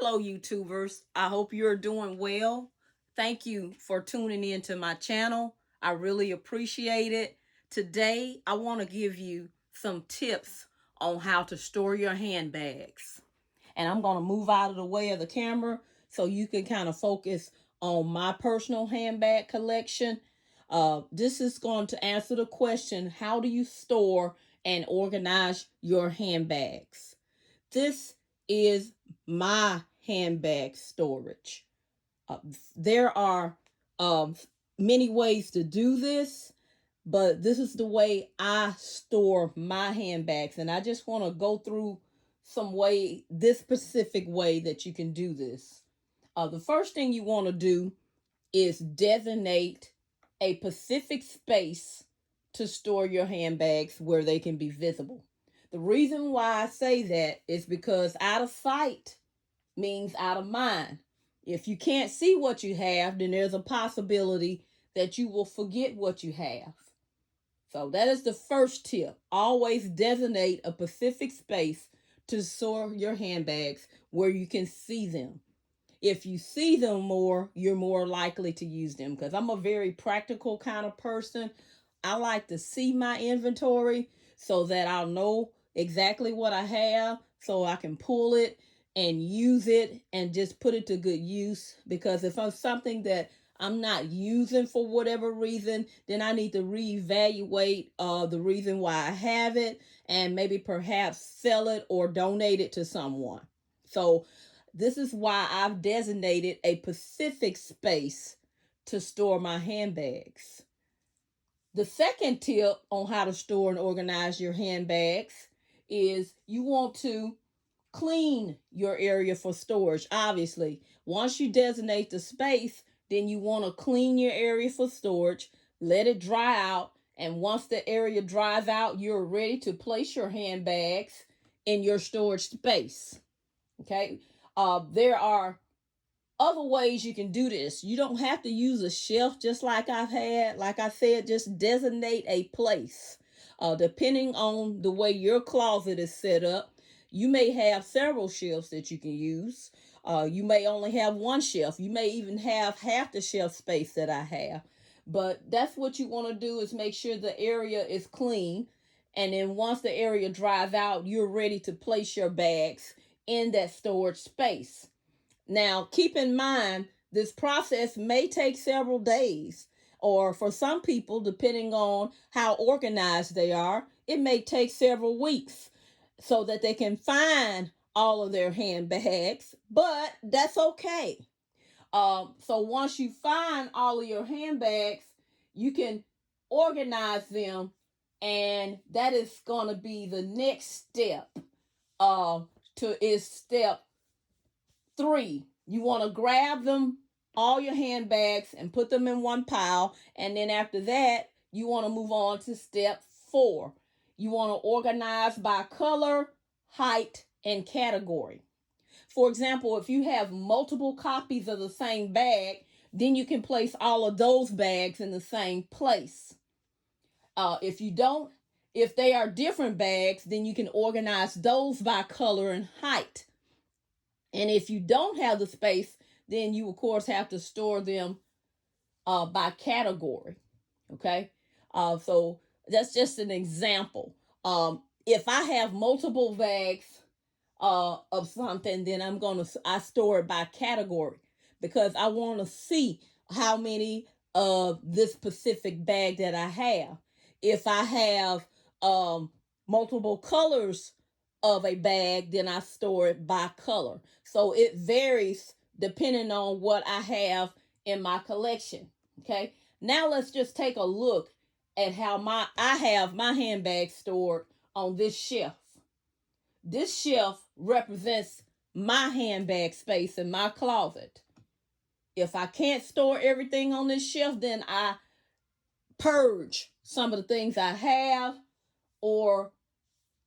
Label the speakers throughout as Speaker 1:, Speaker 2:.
Speaker 1: Hello, YouTubers. I hope you're doing well. Thank you for tuning in to my channel. I really appreciate it. Today, I want to give you some tips on how to store your handbags. And I'm going to move out of the way of the camera so you can kind of focus on my personal handbag collection. This is going to answer the question, how do you store and organize your handbags? This is my handbag storage. There are many ways to do this, but this is the way I store my handbags. And I just want to go through this specific way that you can do this. The first thing you want to do is designate a specific space to store your handbags where they can be visible. The reason why I say that is because out of sight means out of mind. If you can't see what you have, then there's a possibility that you will forget what you have. So that is the first tip. Always designate a specific space to store your handbags where you can see them. If you see them more, you're more likely to use them, because I'm a very practical kind of person. I like to see my inventory so that I'll know exactly what I have, so I can pull it and use it and just put it to good use. Because if it's something that I'm not using for whatever reason, then I need to reevaluate the reason why I have it, and maybe perhaps sell it or donate it to someone. So this is why I've designated a specific space to store my handbags. The second tip on how to store and organize your handbags is you want to clean your area for storage. Obviously, once you designate the space, then you want to clean your area for storage, let it dry out, and once the area dries out, you're ready to place your handbags in your storage space. Okay, there are other ways you can do this. You don't have to use a shelf just like I've had. Like I said, just designate a place. Depending on the way your closet is set up, you may have several shelves that you can use. You may only have one shelf. You may even have half the shelf space that I have. But that's what you want to do, is make sure the area is clean. And then once the area dries out, you're ready to place your bags in that storage space. Now, keep in mind, this process may take several days, or for some people, depending on how organized they are, it may take several weeks so that they can find all of their handbags, but that's okay. So once you find all of your handbags, you can organize them, and that is going to be the next step. Is step 3. You want to grab them, all your handbags, and put them in one pile. And then after that, you want to move on to step 4. You want to organize by color, height, and category. For example, if you have multiple copies of the same bag, then you can place all of those bags in the same place. If they are different bags, then you can organize those by color and height. And if you don't have the space, then you, of course, have to store them by category. Okay? So that's just an example. If I have multiple bags of something, then I store it by category, because I want to see how many of this specific bag that I have. If I have multiple colors of a bag, then I store it by color. So it varies depending on what I have in my collection. Okay. Now let's just take a look at how I have my handbags stored on this shelf. This shelf represents my handbag space in my closet. If I can't store everything on this shelf, then I purge some of the things I have, or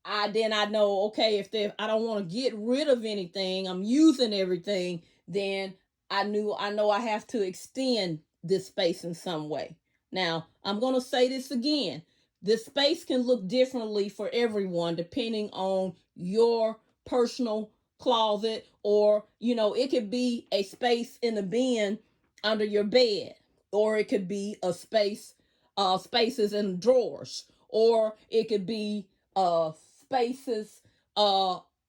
Speaker 1: I know, okay, if I don't want to get rid of anything, I'm using everything, then I know I have to extend this space in some way. Now, I'm going to say this again. This space can look differently for everyone depending on your personal closet, or it could be a space in the bin under your bed, or it could be a spaces in drawers, or it could be spaces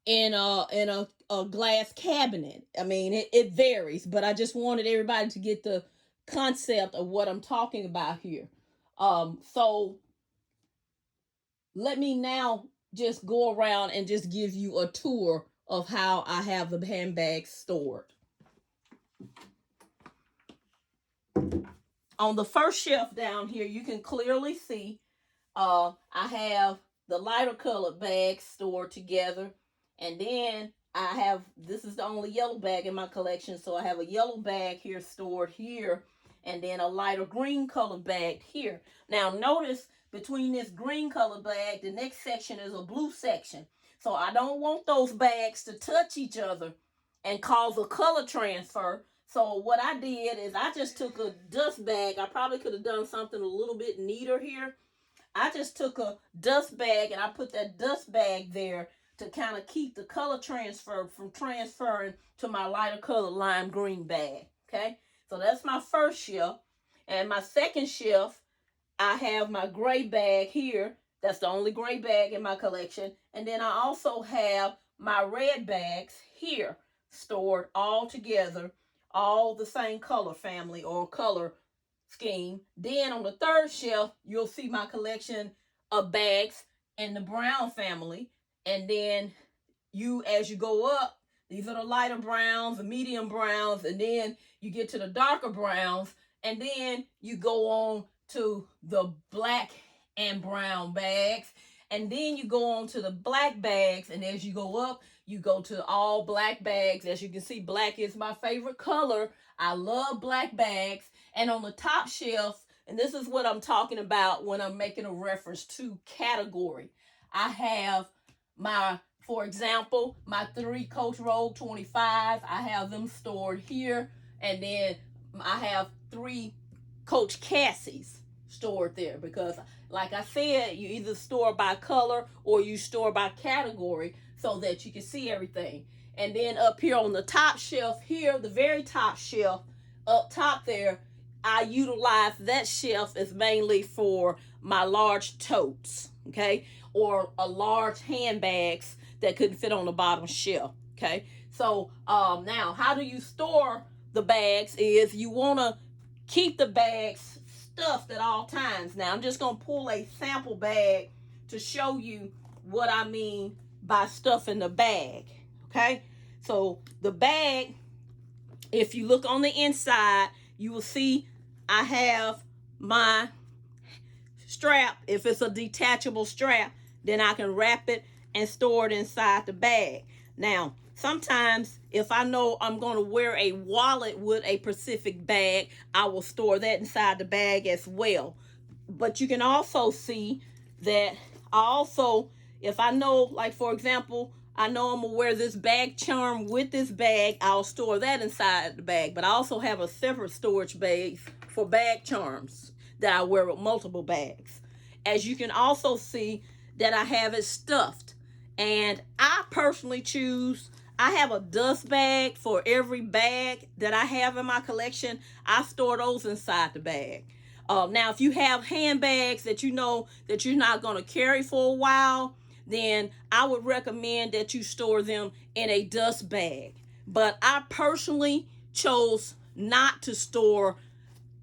Speaker 1: in a glass cabinet. I mean, it varies, but I just wanted everybody to get the concept of what I'm talking about here. So let me now just go around and just give you a tour of how I have the handbags stored. On the first shelf down here, you can clearly see I have the lighter colored bags stored together. And then this is the only yellow bag in my collection, so I have a yellow bag here stored here, and then a lighter green colored bag here. Now notice between this green colored bag, the next section is a blue section. So I don't want those bags to touch each other and cause a color transfer. So what I did is I just took a dust bag. I probably could have done something a little bit neater here. I just took a dust bag and I put that dust bag there to kind of keep the color transfer from transferring to my lighter colored lime green bag. Okay, so that's my first shelf. And my second shelf, I have my gray bag here. That's the only gray bag in my collection. And then I also have my red bags here stored all together, all the same color family or color scheme. Then on the third shelf, you'll see my collection of bags in the brown family. And then as you go up, these are the lighter browns, the medium browns, and then you get to the darker browns, and then you go on to the black and brown bags, and then you go on to the black bags, and as you go up, you go to all black bags. As you can see, black is my favorite color. I love black bags. And on the top shelf, and this is what I'm talking about when I'm making a reference to category, I have for example, my 3 Coach Rogue 25. I have them stored here. And then I have 3 Coach Cassies stored there because, like I said, you either store by color or you store by category so that you can see everything. And then up here on the top shelf here, the very top shelf up top there, I utilize that shelf as mainly for my large totes, okay, or a large handbags that couldn't fit on the bottom shelf, okay. So now how do you store the bags is you want to keep the bags stuffed at all times. Now I'm just going to pull a sample bag to show you what I mean by stuffing the bag, okay. So the bag, if you look on the inside, you will see I have my strap. If it's a detachable strap, then I can wrap it and store it inside the bag. Now, sometimes if I know I'm going to wear a wallet with a specific bag, I will store that inside the bag as well. But you can also see that if I know, like for example, I know I'm going to wear this bag charm with this bag, I'll store that inside the bag. But I also have a separate storage bag for bag charms that I wear with multiple bags. As you can also see that I have it stuffed. And I personally I have a dust bag for every bag that I have in my collection. I store those inside the bag. Now, if you have handbags that you know that you're not going to carry for a while, then I would recommend that you store them in a dust bag. But I personally chose not to store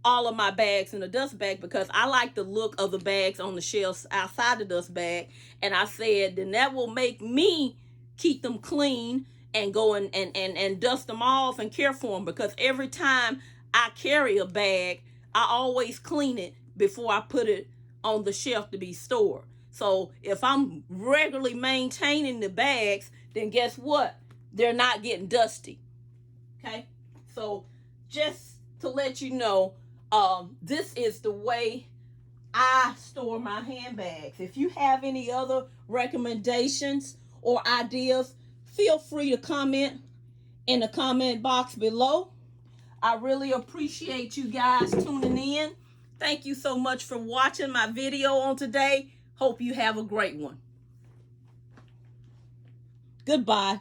Speaker 1: all of my bags in a dust bag because I like the look of the bags on the shelves outside the dust bag. And I said, then that will make me keep them clean and go and dust them off and care for them, because every time I carry a bag, I always clean it before I put it on the shelf to be stored. So if I'm regularly maintaining the bags, then guess what? They're not getting dusty. Okay? So just to let you know, this is the way I store my handbags. If you have any other recommendations or ideas, feel free to comment in the comment box below. I really appreciate you guys tuning in. Thank you so much for watching my video on today. Hope you have a great one. Goodbye.